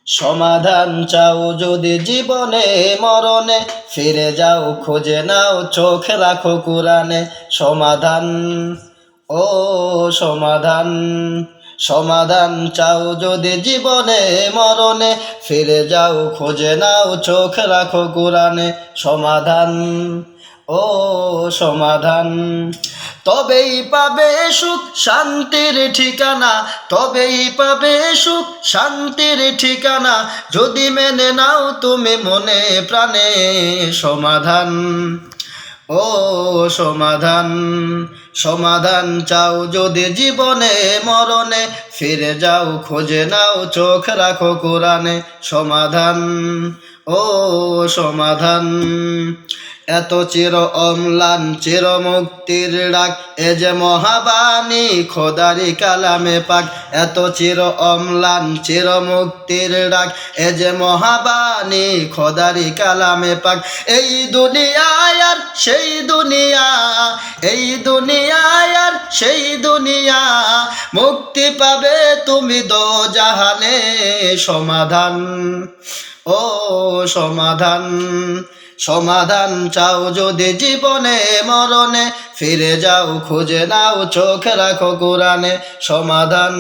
সমাধান চাও যদি জীবনে মরণে, ফিরে যাও খুঁজে নাও চোখ রাখো কুরআনে। সমাধান, ও সমাধান, সমাধান চাও যদি জীবনে মরণে, ফিরে যাও খুঁজে নাও চোখ রাখো কুরআনে। সমাধান, ও সমাধান, তবেই পাবে সুখ শান্তির ঠিকানা, তবেই পাবে সুখ শান্তির ঠিকানা, যদি মেনে নাও তুমি মনে প্রাণে। সমাধান, ও সমাধান, সমাধান চাও যদি জীবনে মরণে, ফিরে যাও খুঁজে নাও চোখ রাখো কুরআনে। সমাধান, ও সমাধান, এত চির অম্লান চির মুক্তির ডাক, এ যে মহাবাণী খোদারি কালামে পাক। এত চির অম্লান চির মুক্তির ডাক, এ যে মহাবাণী খোদারি কালামে পাক। এই দুনিয়ায় আর সেই দুনিয়া, এই দুনিয়ায় আর সেই দুনিয়া, মুক্তি পাবে তুমি দোজাহানে। সমাধান, ও সমাধান, সমাধান চাও যদি জীবনে মরণে, ফিরে যাও খুঁজে নাও চোখ রাখো কুরআনে। সমাধান,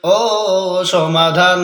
ও সমাধান।